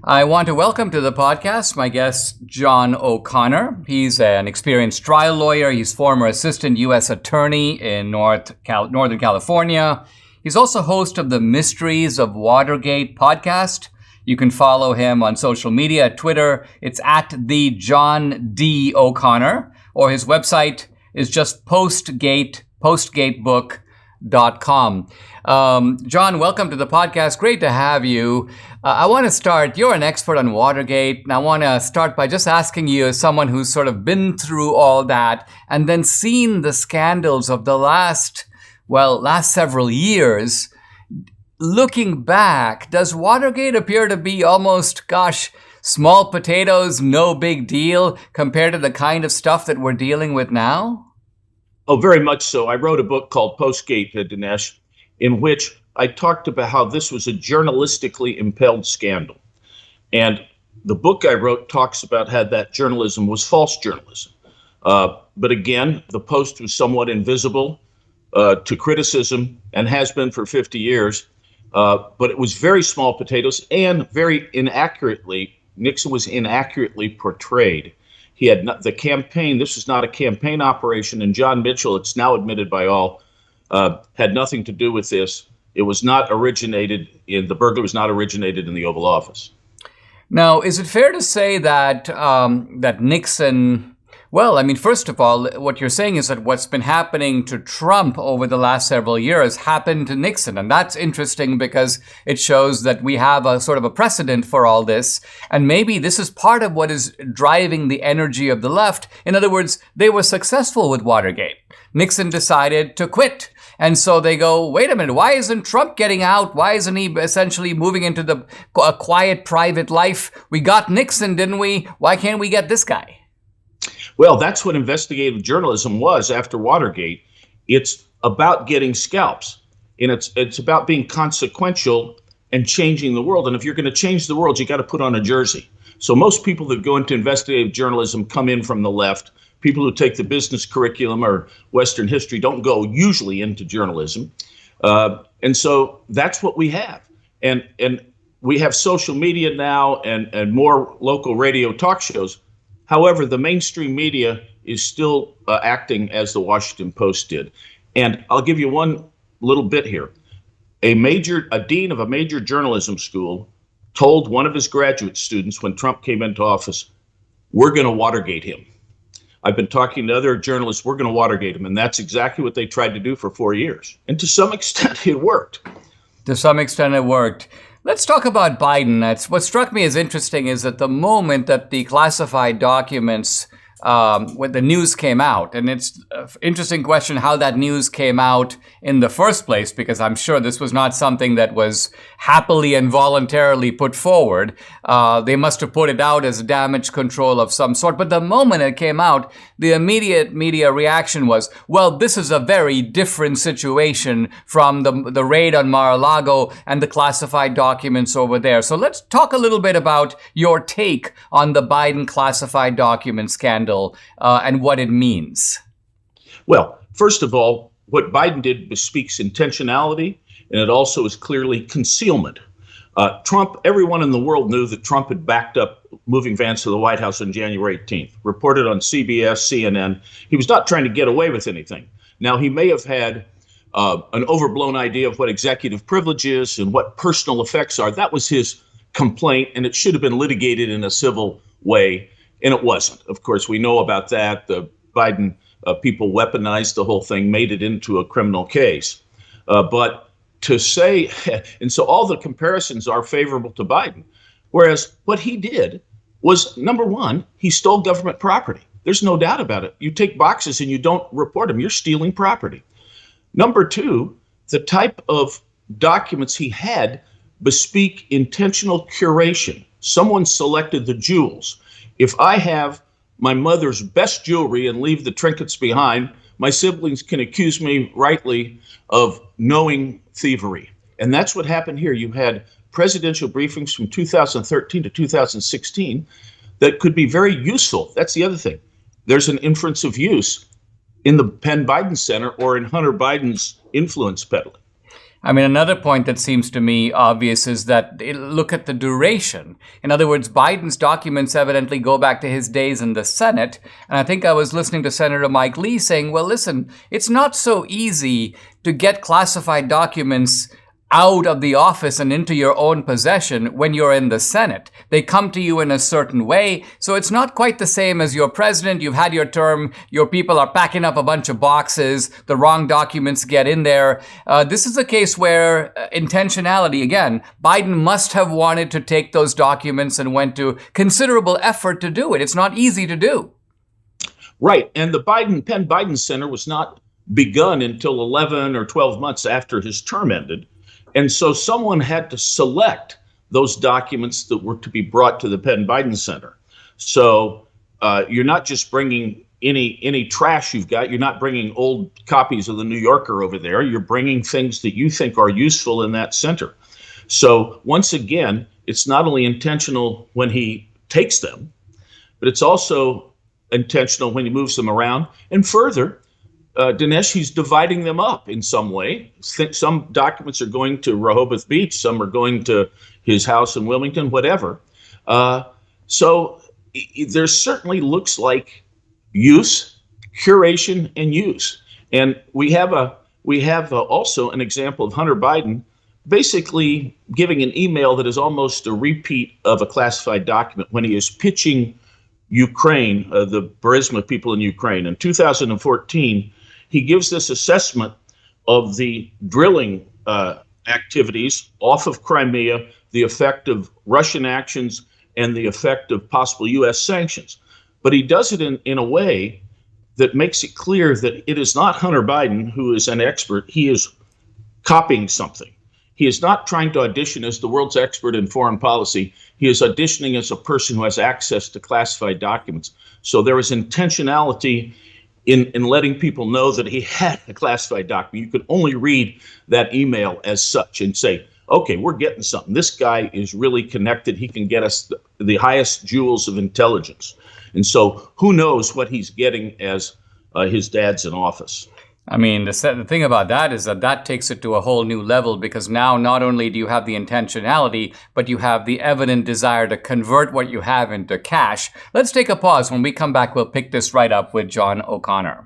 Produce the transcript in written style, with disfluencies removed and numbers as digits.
I want to welcome to the podcast my guest, John O'Connor. He's an experienced trial lawyer. He's former assistant U.S. attorney in Northern California. He's also host of the Mysteries of Watergate podcast. You can follow him on social media at Twitter. It's at the John D. O'Connor, or his website is just postgatebook.com. John, welcome to the podcast. Great to have you. I want to start, you're an expert on Watergate, and I want to start by just asking you, as someone who's sort of been through all that and then seen the scandals of the last several years, looking back, does Watergate appear to be almost, small potatoes, no big deal compared to the kind of stuff that we're dealing with now? Oh, very much so. I wrote a book called Postgate, Dinesh, in which I talked about how this was a journalistically impelled scandal. And the book I wrote talks about how that journalism was false journalism. But again, the Post was somewhat invisible to criticism and has been for 50 years. But it was very small potatoes and very inaccurately, Nixon was inaccurately portrayed. He had not, the campaign, this was not a campaign operation, and John Mitchell, it's now admitted by all, had nothing to do with this. It was not originated the burglary was not originated in the Oval Office. Now, is it fair to say that that Nixon, first of all, what you're saying is that what's been happening to Trump over the last several years happened to Nixon. And that's interesting because it shows that we have a sort of a precedent for all this. And maybe this is part of what is driving the energy of the left. In other words, they were successful with Watergate. Nixon decided to quit. And so they go, wait a minute, why isn't Trump getting out? Why isn't he essentially moving into a quiet private life? We got Nixon, didn't we? Why can't we get this guy? Well, that's what investigative journalism was after Watergate. It's about getting scalps, and it's about being consequential and changing the world. And if you're going to change the world, you got to put on a jersey. So most people that go into investigative journalism come in from the left. People who take the business curriculum or Western history don't go usually into journalism. And so that's what we have. And we have social media now and more local radio talk shows. However, the mainstream media is still acting as the Washington Post did. And I'll give you one little bit here. A dean of a major journalism school told one of his graduate students when Trump came into office, "We're going to Watergate him." I've been talking to other journalists, we're going to Watergate him. And that's exactly what they tried to do for 4 years. And to some extent, it worked. To some extent, it worked. Let's talk about Biden. What struck me as interesting is that the moment that the classified documents, when the news came out, and it's an interesting question how that news came out in the first place, because I'm sure this was not something that was happily and voluntarily put forward. They must have put it out as damage control of some sort. But the moment it came out, the immediate media reaction was, well, this is a very different situation from the raid on Mar-a-Lago and the classified documents over there. So let's talk a little bit about your take on the Biden classified document scandal and what it means. Well, first of all, what Biden did bespeaks intentionality, and it also is clearly concealment. Everyone in the world knew that Trump had backed up moving vans to the White House on January 18th, reported on CBS, CNN. He was not trying to get away with anything. Now, he may have had an overblown idea of what executive privilege is and what personal effects are. That was his complaint, and it should have been litigated in a civil way, and it wasn't. Of course, we know about that. The Biden people weaponized the whole thing, made it into a criminal case. But to say, and so all the comparisons are favorable to Biden, whereas what he did was, number one, he stole government property. There's no doubt about it. You take boxes and you don't report them, you're stealing property. Number two, the type of documents he had bespeak intentional curation. Someone selected the jewels. If I have my mother's best jewelry and leave the trinkets behind, my siblings can accuse me rightly of knowing thievery. And that's what happened here. You had presidential briefings from 2013 to 2016 that could be very useful. That's the other thing. There's an inference of use in the Penn Biden Center or in Hunter Biden's influence peddling. I mean, another point that seems to me obvious is that look at the duration. In other words, Biden's documents evidently go back to his days in the Senate. And I think I was listening to Senator Mike Lee saying, well, listen, it's not so easy to get classified documents out of the office and into your own possession when you're in the Senate. They come to you in a certain way. So it's not quite the same as your president. You've had your term. Your people are packing up a bunch of boxes. The wrong documents get in there. This is a case where intentionality, again, Biden must have wanted to take those documents and went to considerable effort to do it. It's not easy to do. Right. And the Penn Biden Center was not begun until 11 or 12 months after his term ended. And so someone had to select those documents that were to be brought to the Penn Biden Center. So you're not just bringing any trash you've got. You're not bringing old copies of the New Yorker over there. You're bringing things that you think are useful in that center. So once again, it's not only intentional when he takes them, but it's also intentional when he moves them around. And further, Dinesh, he's dividing them up in some way. Some documents are going to Rehoboth Beach, some are going to his house in Wilmington, whatever. So there certainly looks like use, curation, and use. And we have also an example of Hunter Biden basically giving an email that is almost a repeat of a classified document when he is pitching Ukraine, the Burisma people in Ukraine. In 2014, he gives this assessment of the drilling activities off of Crimea, the effect of Russian actions, and the effect of possible U.S. sanctions. But he does it in a way that makes it clear that it is not Hunter Biden who is an expert. He is copying something. He is not trying to audition as the world's expert in foreign policy. He is auditioning as a person who has access to classified documents. So there is intentionality in letting people know that he had a classified document. You could only read that email as such and say, okay, we're getting something. This guy is really connected. He can get us the highest jewels of intelligence. And so who knows what he's getting as his dad's in office. I mean, the thing about that is that takes it to a whole new level, because now not only do you have the intentionality, but you have the evident desire to convert what you have into cash. Let's take a pause. When we come back, we'll pick this right up with John O'Connor.